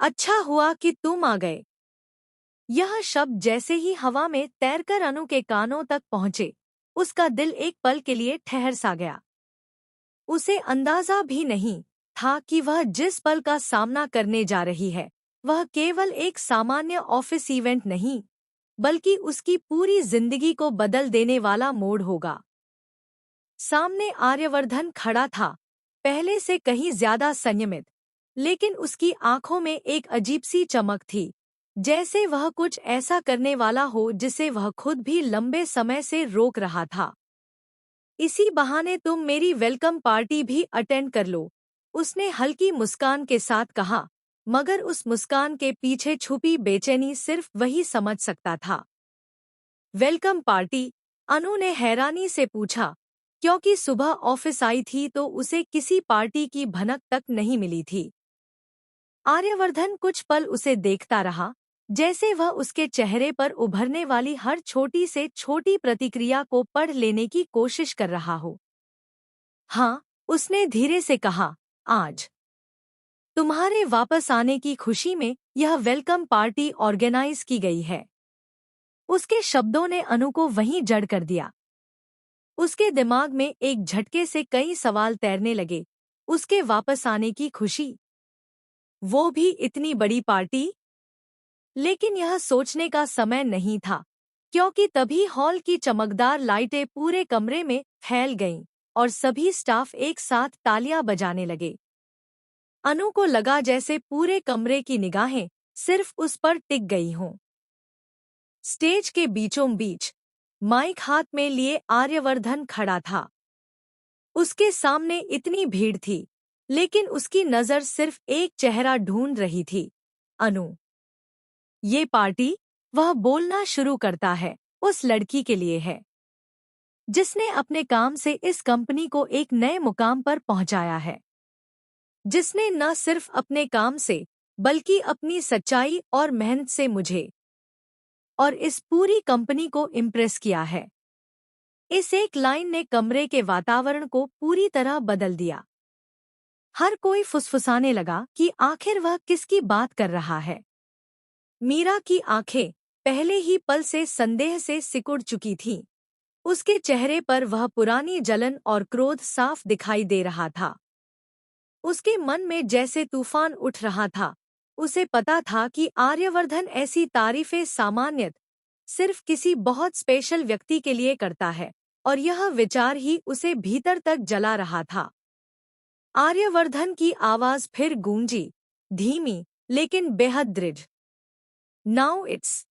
अच्छा हुआ कि तुम आ गए। यह शब्द जैसे ही हवा में तैरकर अनु के कानों तक पहुंचे, उसका दिल एक पल के लिए ठहर सा गया। उसे अंदाजा भी नहीं था कि वह जिस पल का सामना करने जा रही है, वह केवल एक सामान्य ऑफिस इवेंट नहीं, बल्कि उसकी पूरी जिंदगी को बदल देने वाला मोड़ होगा। सामने आर्यवर्धन खड़ा था, पहले से कहीं ज्यादा संयमित, लेकिन उसकी आंखों में एक अजीब सी चमक थी, जैसे वह कुछ ऐसा करने वाला हो जिसे वह खुद भी लंबे समय से रोक रहा था। इसी बहाने तुम मेरी वेलकम पार्टी भी अटेंड कर लो, उसने हल्की मुस्कान के साथ कहा, मगर उस मुस्कान के पीछे छुपी बेचैनी सिर्फ वही समझ सकता था। Welcome party? अनु ने हैरानी से पूछा, क्योंकि सुबह ऑफिस आई थी तो उसे किसी पार्टी की भनक तक नहीं मिली थी। आर्यवर्धन कुछ पल उसे देखता रहा, जैसे वह उसके चेहरे पर उभरने वाली हर छोटी से छोटी प्रतिक्रिया को पढ़ लेने की कोशिश कर रहा हो। हाँ, उसने धीरे से कहा, आज तुम्हारे वापस आने की खुशी में यह वेलकम पार्टी ऑर्गेनाइज की गई है। उसके शब्दों ने अनु को वहीं जड़ कर दिया। उसके दिमाग में एक झटके से कई सवाल तैरने लगे। उसके वापस आने की खुशी, वो भी इतनी बड़ी पार्टी? लेकिन यह सोचने का समय नहीं था, क्योंकि तभी हॉल की चमकदार लाइटें पूरे कमरे में फैल गईं और सभी स्टाफ एक साथ तालियां बजाने लगे। अनु को लगा जैसे पूरे कमरे की निगाहें सिर्फ उस पर टिक गई हों। स्टेज के बीचों बीच माइक हाथ में लिए आर्यवर्धन खड़ा था। उसके सामने इतनी भीड़ थी, लेकिन उसकी नजर सिर्फ एक चेहरा ढूंढ रही थी, अनु। ये पार्टी, वह बोलना शुरू करता है, उस लड़की के लिए है, जिसने अपने काम से इस कंपनी को एक नए मुकाम पर पहुंचाया है। जिसने न सिर्फ अपने काम से, बल्कि अपनी सच्चाई और मेहनत से मुझे और इस पूरी कंपनी को इम्प्रेस किया है। इस एक लाइन ने कमरे के वातावरण को पूरी तरह बदल दिया। हर कोई फुसफुसाने लगा कि आखिर वह किसकी बात कर रहा है। मीरा की आंखें पहले ही पल से संदेह से सिकुड़ चुकी थीं। उसके चेहरे पर वह पुरानी जलन और क्रोध साफ दिखाई दे रहा था। उसके मन में जैसे तूफान उठ रहा था। उसे पता था कि आर्यवर्धन ऐसी तारीफें सामान्यत सिर्फ किसी बहुत स्पेशल व्यक्ति के लिए करता है, और यह विचार ही उसे भीतर तक जला रहा था। आर्यवर्धन की आवाज फिर गूंजी, धीमी लेकिन बेहद दृढ़। Now it's